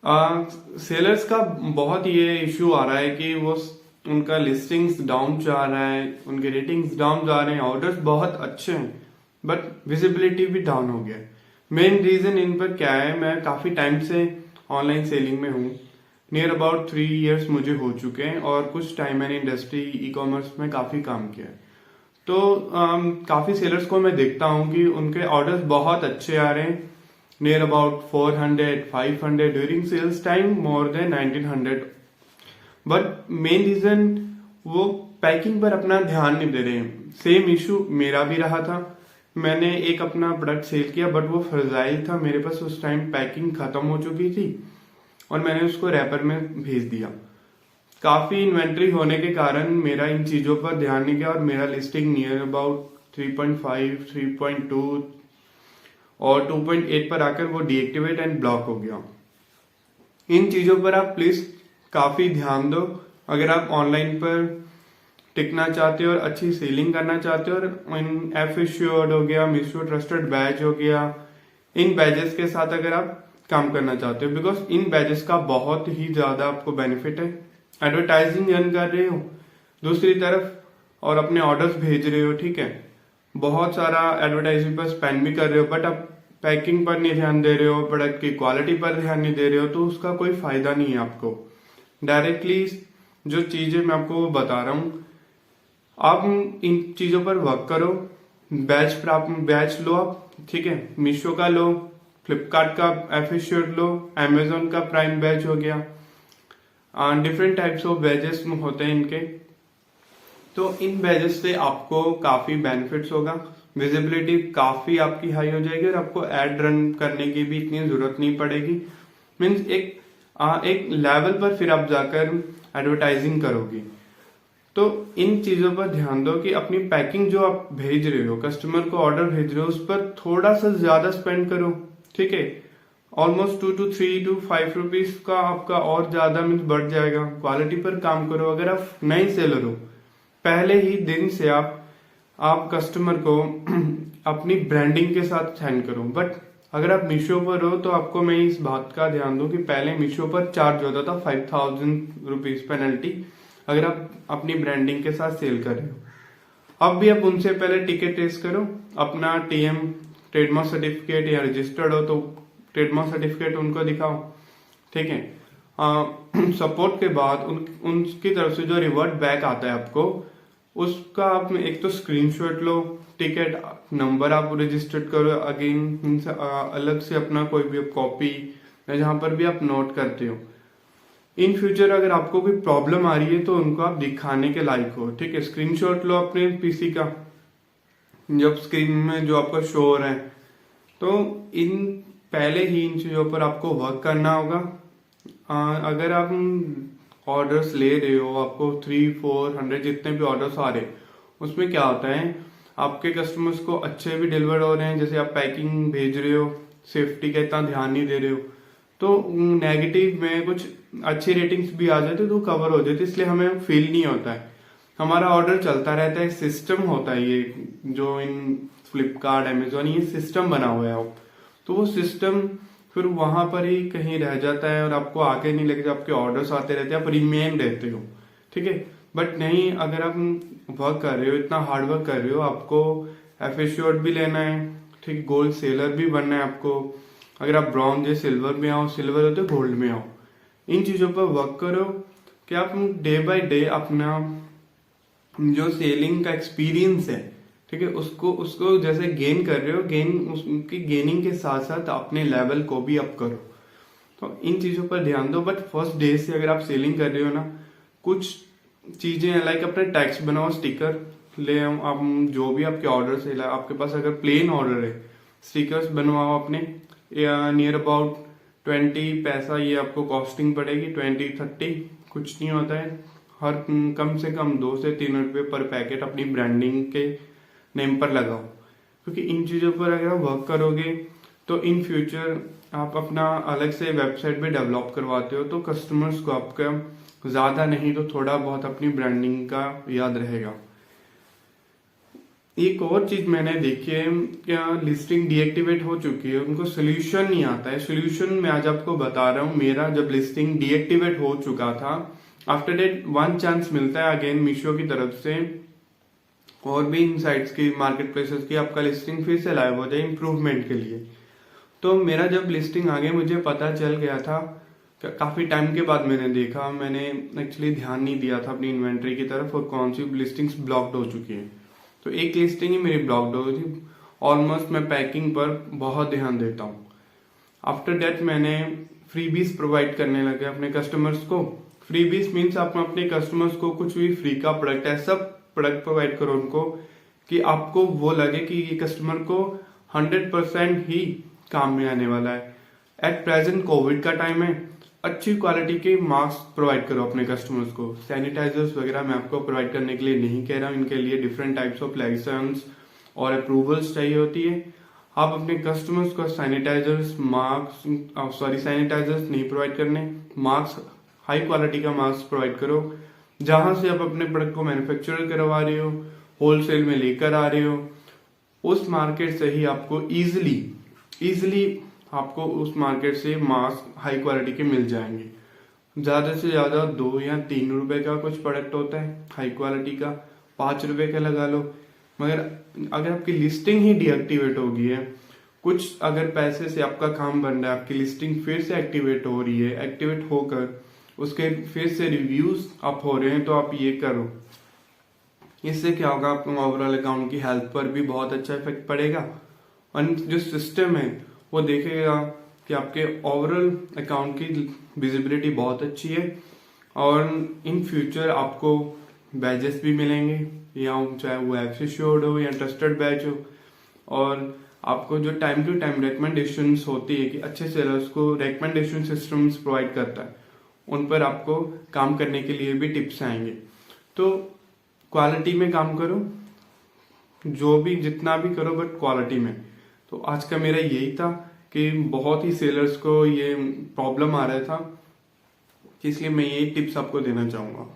Sellers का बहुत ये इश्यू आ रहा है कि वो उनका लिस्टिंग्स डाउन जा रहा है, उनके रेटिंग्स डाउन जा रहे हैं, ऑर्डर्स बहुत अच्छे हैं बट विजिबिलिटी भी डाउन हो गया है। मेन रीजन इन पर क्या है, मैं काफी टाइम से ऑनलाइन सेलिंग में हूँ, नियर अबाउट 3 years मुझे हो चुके हैं और कुछ टाइम मैंने इंडस्ट्री ई कॉमर्स में काफी काम किया है। तो काफी सेलर्स को मैं देखता हूँ कि उनके ऑर्डर्स बहुत अच्छे आ रहे हैं, near about 400 500 during sales time more than 1900। But main reason वो पैकिंग पर अपना ध्यान नहीं दे रहे हैं। सेम इशू मेरा भी रहा था, मैंने एक अपना प्रोडक्ट सेल किया बट वो फ्रेजाइल था, मेरे पास उस टाइम पैकिंग खत्म हो चुकी थी और मैंने उसको रैपर में भेज दिया। काफी इन्वेंट्री होने के कारण मेरा इन चीजों पर ध्यान नहीं गया और मेरा लिस्टिंग नियर अबाउट 3.5 3.2 और 2.8 पर आकर वो डीएक्टिवेट एंड ब्लॉक हो गया। इन चीजों पर आप प्लीज काफी ध्यान दो अगर आप ऑनलाइन पर टिकना चाहते हो और अच्छी सेलिंग करना चाहते हो। और इन एफ एश्योर्ड हो गया, मिशो ट्रस्टेड बैच हो गया, इन बैजेस के साथ अगर आप काम करना चाहते हो, बिकॉज इन बैजेस का बहुत ही ज्यादा आपको बेनिफिट है। एडवर्टाइजिंग रन कर रहे हो दूसरी तरफ और अपने ऑर्डर्स भेज रहे हो, ठीक है, बहुत सारा एडवर्टाइजिंग पर स्पेंड भी कर रहे हो बट आप पैकिंग पर नहीं ध्यान दे रहे हो, प्रोडक्ट की क्वालिटी पर ध्यान नहीं दे रहे हो, तो उसका कोई फायदा नहीं है आपको। डायरेक्टली जो चीजें मैं आपको बता रहा हूँ आप इन चीजों पर वर्क करो। बैच लो आप, ठीक है, मीशो का लो, फ्लिपकार्ट का एफिशिएंट लो, अमेजोन का प्राइम बैच हो गया, डिफरेंट टाइप्स ऑफ बैजेस होते हैं इनके। तो इन बैजेस से आपको काफी बेनिफिट्स होगा, विजिबिलिटी काफी आपकी हाई हो जाएगी और आपको एड रन करने की भी इतनी जरूरत नहीं पड़ेगी। मीन्स एक लेवल पर फिर आप जाकर एडवर्टाइजिंग करोगी। तो इन चीजों पर ध्यान दो कि अपनी पैकिंग जो आप भेज रहे हो, कस्टमर को ऑर्डर भेज रहे हो, उस पर थोड़ा सा ज्यादा स्पेंड करो, ठीक है, ऑलमोस्ट 2 to 3 to 5 रुपीज का आपका और ज्यादा मीन्स बढ़ जाएगा। क्वालिटी पर काम करो। अगर आप नए सेलर हो, पहले ही दिन से आप कस्टमर को अपनी ब्रांडिंग के साथ सेंड करो। बट अगर आप मीशो पर हो तो आपको मैं इस बात का ध्यान दूं कि पहले मीशो पर चार्ज होता था 5000 रुपीज पेनल्टी अगर आप अपनी ब्रांडिंग के साथ सेल कर रहे हो। अब भी आप उनसे पहले टिकट टेस्ट करो, अपना टीएम ट्रेडमार्क सर्टिफिकेट या रजिस्टर्ड हो तो ट्रेडमार्क सर्टिफिकेट उनको दिखाओ, ठीक है। सपोर्ट के बाद उनकी तरफ से जो रिवर्ट बैक आता है आपको, उसका आप एक तो स्क्रीनशॉट लो, टिकट नंबर आप रजिस्टर्ड करो, अगेन अलग से अपना कोई भी कॉपी या जहां पर भी आप नोट करते हो। इन फ्यूचर अगर आपको कोई प्रॉब्लम आ रही है तो उनको आप दिखाने के लायक हो, ठीक है। स्क्रीनशॉट लो अपने पीसी का, जब स्क्रीन में जो आपका शो हो रहा है, तो इन पहले ही इन चीजों पर आपको वर्क करना होगा। अगर आप ऑर्डर्स ले रहे हो, आपको 300-400 जितने भी ऑर्डर्स आ रहे हैं, उसमें क्या होता है आपके कस्टमर्स को अच्छे भी डिलीवर हो रहे हैं, जैसे आप पैकिंग भेज रहे हो, सेफ्टी का इतना ध्यान नहीं दे रहे हो, तो नेगेटिव में कुछ अच्छी रेटिंग्स भी आ जाते तो कवर हो जाती, इसलिए हमें फील नहीं होता है, हमारा ऑर्डर चलता रहता है। सिस्टम होता है ये जो इन फ्लिपकार्ट अमेजोन ये सिस्टम बना हुआ है, तो वो सिस्टम फिर वहां पर ही कहीं रह जाता है और आपको आगे नहीं लगता, आपके ऑर्डर्स आते रहते हैं, आप रिमेन रहते हो, ठीक है। बट नहीं, अगर आप वर्क कर रहे हो, इतना हार्ड वर्क कर रहे हो, आपको एफिशिएंट भी लेना है, ठीक, गोल्ड सेलर भी बनना है आपको। अगर आप ब्रॉन्ज या सिल्वर में आओ, सिल्वर हो तो गोल्ड में आओ, इन चीजों पर वर्क करो कि आप डे बाय डे अपना जो सेलिंग का एक्सपीरियंस है, ठीक है, उसको जैसे गेन कर रहे हो, उसकी गेनिंग के साथ साथ अपने लेवल को भी अप करो। तो इन चीजों पर ध्यान दो। बट फर्स्ट डे से अगर आप सेलिंग कर रहे हो ना, कुछ चीजें लाइक अपने टैक्स बनाओ, स्टिकर ले आओ, आप जो भी आपके ऑर्डर से आपके पास अगर प्लेन ऑर्डर है, स्टिकर्स बनवाओ अपने, नियर अबाउट 20 पैसा ये आपको कॉस्टिंग पड़ेगी, 20-30 कुछ नहीं होता है। हर कम से कम 2 से 3 रुपए पर पैकेट अपनी ब्रांडिंग के नेम पर लगाओ, क्योंकि इन चीजों पर अगर आप वर्क करोगे तो इन फ्यूचर आप अपना अलग से वेबसाइट भी डेवलप करवाते हो, तो कस्टमर्स को आपका ज्यादा नहीं तो थोड़ा बहुत अपनी ब्रांडिंग का याद रहेगा। एक और चीज मैंने देखी है, क्या लिस्टिंग डीएक्टिवेट हो चुकी है, उनको सोल्यूशन नहीं आता है। सोल्यूशन मैं आज आपको बता रहा हूँ। मेरा जब लिस्टिंग डीएक्टिवेट हो चुका था, आफ्टर डेट वन चांस मिलता है अगेन मीशो की तरफ से और भी इन साइट्स की, मार्केट प्लेसेस की, आपका लिस्टिंग फिर से लाइव हो जाए इम्प्रूवमेंट के लिए। तो मेरा जब लिस्टिंग आगे मुझे पता चल गया था, काफी टाइम के बाद मैंने देखा, मैंने एक्चुअली ध्यान नहीं दिया था अपनी इन्वेंट्री की तरफ और कौन सी लिस्टिंग्स ब्लॉक्ड हो चुकी है। तो एक लिस्टिंग ही मेरी ब्लॉक्ड हो गई थी। ऑलमोस्ट मैं पैकिंग पर बहुत ध्यान देता हूँ। आफ्टर दैट मैंने फ्रीबीज प्रोवाइड करने लगे अपने कस्टमर्स को। फ्रीबीज मीन्स आप अपने कस्टमर्स को कुछ भी फ्री का प्रोडक्ट, ऐसा प्रोडक्ट प्रोवाइड करो उनको कि आपको वो लगे कि ये कस्टमर को 100% ही काम में आने वाला है। एट प्रेजेंट कोविड का टाइम है, अच्छी क्वालिटी के मास्क प्रोवाइड करो अपने कस्टमर्स को। सैनिटाइजर्स वगैरह मैं आपको प्रोवाइड करने के लिए नहीं कह रहा हूँ, इनके लिए डिफरेंट टाइप्स ऑफ लाइसेंस और अप्रूवल्स चाहिए होती है। आप अपने कस्टमर्स को सैनिटाइजर्स नहीं प्रोवाइड करने, मास्क, हाई क्वालिटी का मास्क प्रोवाइड करो। जहां से आप अपने प्रोडक्ट को मैन्युफैक्चर करवा रहे हो, होलसेल में लेकर आ रहे हो, उस मार्केट से ही आपको इजिली आपको उस मार्केट से मास्क हाई क्वालिटी के मिल जाएंगे। ज्यादा से ज्यादा 2 या 3 रुपए का कुछ प्रोडक्ट होता है हाई क्वालिटी का, 5 रुपए का लगा लो। मगर अगर आपकी लिस्टिंग ही डीएक्टिवेट हो गई है, कुछ अगर पैसे से आपका काम बन रहा है, आपकी लिस्टिंग फिर से एक्टिवेट हो रही है, एक्टिवेट होकर उसके फिर से रिव्यूज अप हो रहे हैं, तो आप ये करो। इससे क्या होगा, आपको ओवरऑल अकाउंट की हेल्थ पर भी बहुत अच्छा इफेक्ट पड़ेगा और जो सिस्टम है वो देखेगा कि आपके ओवरऑल अकाउंट की विजिबिलिटी बहुत अच्छी है और इन फ्यूचर आपको बैजेस भी मिलेंगे, या चाहे वो एफिश्योर्ड हो या ट्रस्टेड बैच हो। और आपको जो टाइम टू टाइम रिकमेंडेशंस होती है कि अच्छे सेलर्स को रिकमेंडेशन सिस्टम्स प्रोवाइड करता है, उन पर आपको काम करने के लिए भी टिप्स आएंगे। तो क्वालिटी में काम करो, जो भी जितना भी करो बट क्वालिटी में। तो आज का मेरा यही था कि बहुत ही सेलर्स को ये प्रॉब्लम आ रहा था, इसलिए मैं ये टिप्स आपको देना चाहूंगा।